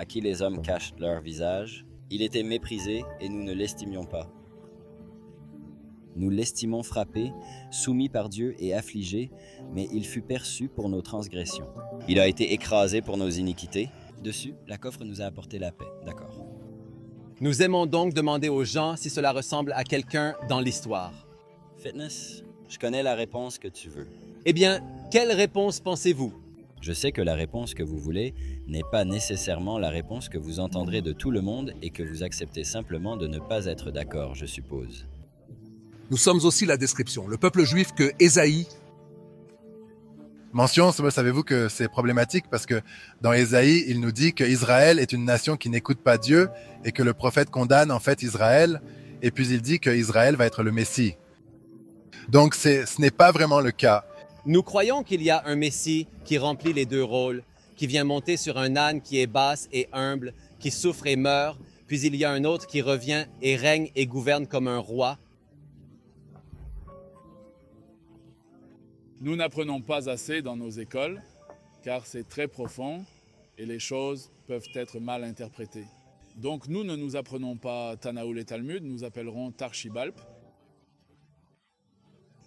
à qui les hommes cachent leur visage. Il était méprisé et nous ne l'estimions pas. Nous l'estimons frappé, soumis par Dieu et affligé, mais il fut perçu pour nos transgressions. Il a été écrasé pour nos iniquités. Dessus, la coffre nous a apporté la paix. D'accord. Nous aimons donc demander aux gens si cela ressemble à quelqu'un dans l'histoire. Fitness, je connais la réponse que tu veux. Eh bien, quelle réponse pensez-vous? Je sais que la réponse que vous voulez n'est pas nécessairement la réponse que vous entendrez de tout le monde et que vous acceptez simplement de ne pas être d'accord, je suppose. Nous sommes aussi la description, le peuple juif que Ésaïe mention. Savez-vous que c'est problématique parce que dans Ésaïe, il nous dit qu'Israël est une nation qui n'écoute pas Dieu et que le prophète condamne en fait Israël et puis il dit qu'Israël va être le Messie. Donc ce n'est pas vraiment le cas. Nous croyons qu'il y a un Messie qui remplit les deux rôles, qui vient monter sur un âne qui est basse et humble, qui souffre et meurt, puis il y a un autre qui revient et règne et gouverne comme un roi. Nous n'apprenons pas assez dans nos écoles, car c'est très profond et les choses peuvent être mal interprétées. Donc nous ne nous apprenons pas Tanaoul et Talmud, nous appellerons Tarshibalp.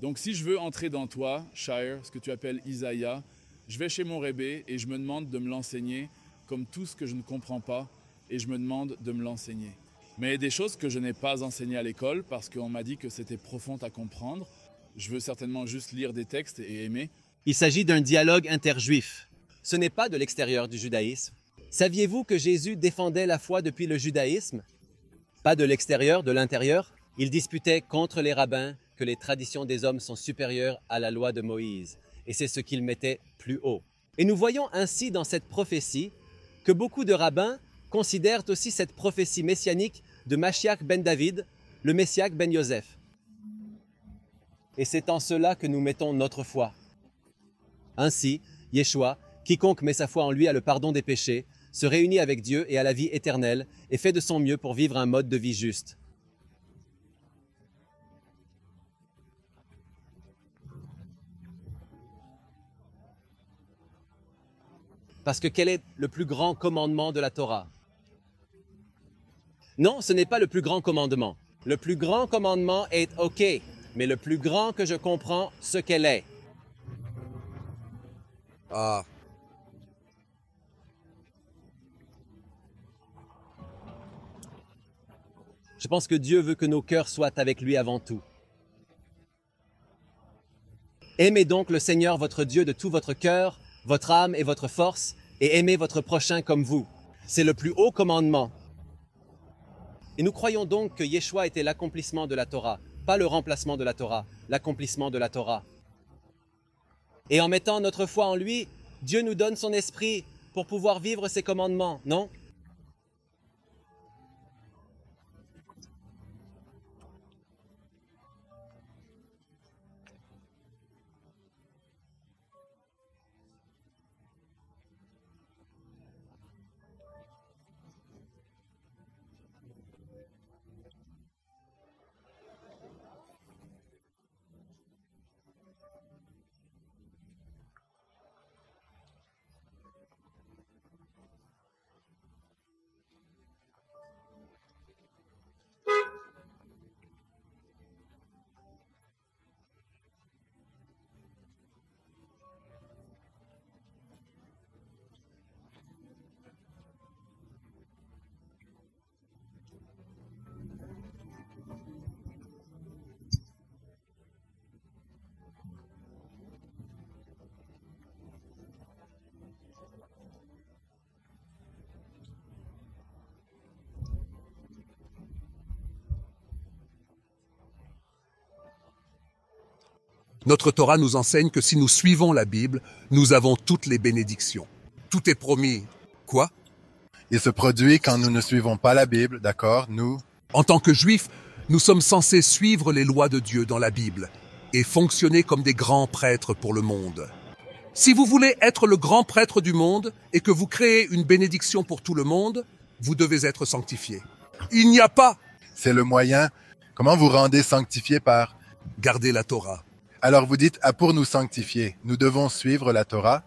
Donc si je veux entrer dans toi, Shire, ce que tu appelles Isaïa, je vais chez mon rébé et je me demande de me l'enseigner comme tout ce que je ne comprends pas et je me demande de me l'enseigner. Mais des choses que je n'ai pas enseignées à l'école parce qu'on m'a dit que c'était profond à comprendre, je veux certainement juste lire des textes et aimer. Il s'agit d'un dialogue interjuif. Ce n'est pas de l'extérieur du judaïsme. Saviez-vous que Jésus défendait la foi depuis le judaïsme? Pas de l'extérieur, de l'intérieur. Il disputait contre les rabbins que les traditions des hommes sont supérieures à la loi de Moïse. Et c'est ce qu'il mettait plus haut. Et nous voyons ainsi dans cette prophétie que beaucoup de rabbins considèrent aussi cette prophétie messianique de Mashiach ben David, le Messiach ben Yosef. Et c'est en cela que nous mettons notre foi. Ainsi, Yeshua, quiconque met sa foi en lui a le pardon des péchés, se réunit avec Dieu et à la vie éternelle et fait de son mieux pour vivre un mode de vie juste. Parce que quel est le plus grand commandement de la Torah? Non, ce n'est pas le plus grand commandement. Le plus grand commandement est OK, mais le plus grand que je comprends ce qu'elle est. Ah. Je pense que Dieu veut que nos cœurs soient avec lui avant tout. Aimez donc le Seigneur votre Dieu de tout votre cœur, votre âme et votre force, et aimez votre prochain comme vous. C'est le plus haut commandement. Et nous croyons donc que Yeshua était l'accomplissement de la Torah, pas le remplacement de la Torah, l'accomplissement de la Torah. Et en mettant notre foi en lui, Dieu nous donne son esprit pour pouvoir vivre ses commandements, non? Notre Torah nous enseigne que si nous suivons la Bible, nous avons toutes les bénédictions. Tout est promis. Quoi? Il se produit quand nous ne suivons pas la Bible, d'accord? Nous, En tant que Juifs, nous sommes censés suivre les lois de Dieu dans la Bible et fonctionner comme des grands prêtres pour le monde. Si vous voulez être le grand prêtre du monde et que vous créez une bénédiction pour tout le monde, vous devez être sanctifiés. Il n'y a pas c'est le moyen. Comment vous rendez sanctifiés par? garder la Torah. Alors vous dites, pour nous sanctifier, nous devons suivre la Torah?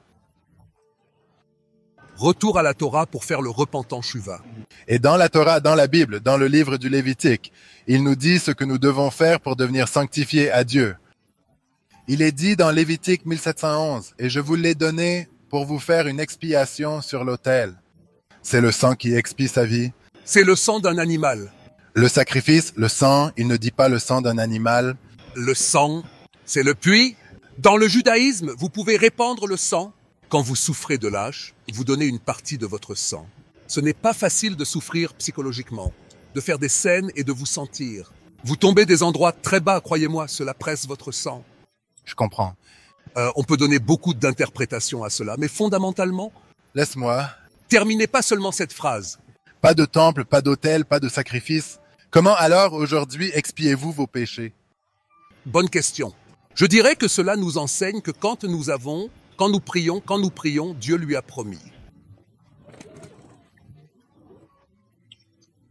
Retour à la Torah pour faire le repentant Shuva. Et dans la Torah, dans la Bible, dans le livre du Lévitique, il nous dit ce que nous devons faire pour devenir sanctifiés à Dieu. Il est dit dans Lévitique 1711, « Et je vous l'ai donné pour vous faire une expiation sur l'autel. » C'est le sang qui expie sa vie. C'est le sang d'un animal. Le sacrifice, le sang, il ne dit pas le sang d'un animal. Le sang, c'est le puits. Dans le judaïsme, vous pouvez répandre le sang. Quand vous souffrez de lâche, vous donnez une partie de votre sang. Ce n'est pas facile de souffrir psychologiquement, de faire des scènes et de vous sentir. Vous tombez des endroits très bas, croyez-moi, cela presse votre sang. Je comprends. On peut donner beaucoup d'interprétations à cela, mais fondamentalement, Laisse-moi. terminez pas seulement cette phrase. Pas de temple, pas d'autel, pas de sacrifice. Comment alors aujourd'hui expiez-vous vos péchés? Bonne question. Je dirais que cela nous enseigne que quand nous prions, Dieu lui a promis.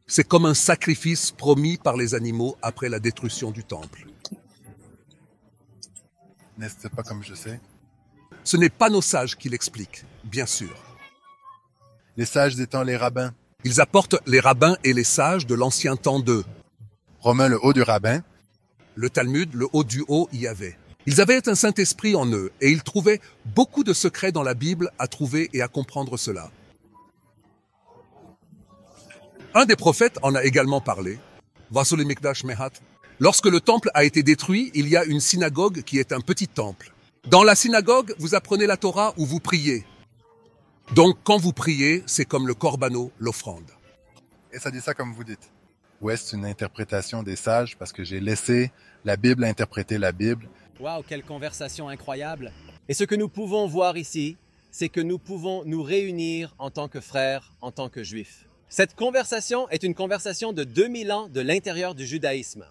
C'est comme un sacrifice promis par les animaux après la destruction du temple. N'est-ce pas comme je sais? Ce n'est pas nos sages qui l'expliquent, bien sûr. Les sages étant les rabbins. Ils apportent les rabbins et les sages de l'ancien temps d'eux. Romain, le haut du rabbin. Le Talmud, le haut du haut, y avait. Ils avaient un Saint-Esprit en eux et ils trouvaient beaucoup de secrets dans la Bible à trouver et à comprendre cela. Un des prophètes en a également parlé. Vasuli Mikdash Mehat. Lorsque le temple a été détruit, il y a une synagogue qui est un petit temple. Dans la synagogue, vous apprenez la Torah ou vous priez. Donc, quand vous priez, c'est comme le corbano, l'offrande. Et ça dit ça comme vous dites. Ou est-ce une interprétation des sages parce que j'ai laissé la Bible interpréter la Bible? Waouh, quelle conversation incroyable! Et ce que nous pouvons voir ici, c'est que nous pouvons nous réunir en tant que frères, en tant que juifs. Cette conversation est une conversation de 2000 ans de l'intérieur du judaïsme.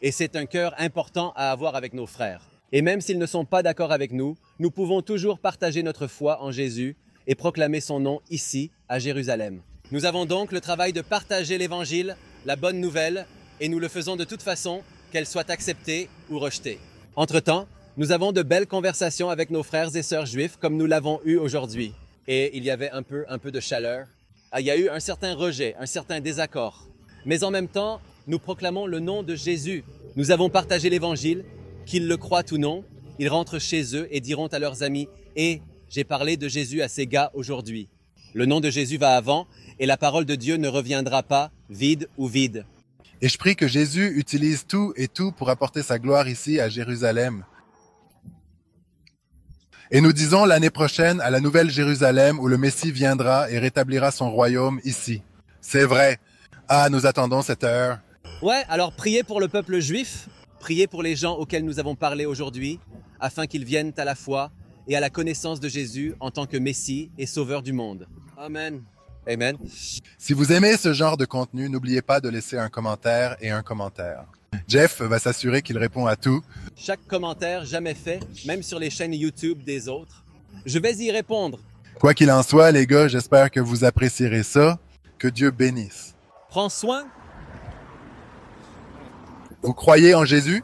Et c'est un cœur important à avoir avec nos frères. Et même s'ils ne sont pas d'accord avec nous, nous pouvons toujours partager notre foi en Jésus et proclamer son nom ici, à Jérusalem. Nous avons donc le travail de partager l'Évangile, la bonne nouvelle, et nous le faisons de toute façon, qu'elle soit acceptée ou rejetée. Entre-temps, nous avons de belles conversations avec nos frères et sœurs juifs comme nous l'avons eu aujourd'hui. Et il y avait un peu de chaleur. Il y a eu un certain rejet, un certain désaccord. Mais en même temps, nous proclamons le nom de Jésus. Nous avons partagé l'Évangile, qu'ils le croient ou non. Ils rentrent chez eux et diront à leurs amis « Et j'ai parlé de Jésus à ces gars aujourd'hui. » Le nom de Jésus va avant et la parole de Dieu ne reviendra pas vide ou vide. Et je prie que Jésus utilise tout et tout pour apporter sa gloire ici à Jérusalem. Et nous disons l'année prochaine à la nouvelle Jérusalem où le Messie viendra et rétablira son royaume ici. C'est vrai. Ah, nous attendons cette heure. Ouais, alors priez pour le peuple juif, priez pour les gens auxquels nous avons parlé aujourd'hui, afin qu'ils viennent à la foi et à la connaissance de Jésus en tant que Messie et Sauveur du monde. Amen. Amen. Si vous aimez ce genre de contenu, n'oubliez pas de laisser un commentaire et un commentaire. Jeff va s'assurer qu'il répond à tout. Chaque commentaire jamais fait, même sur les chaînes YouTube des autres, je vais y répondre. Quoi qu'il en soit, les gars, j'espère que vous apprécierez ça. Que Dieu bénisse. Prends soin. Vous croyez en Jésus?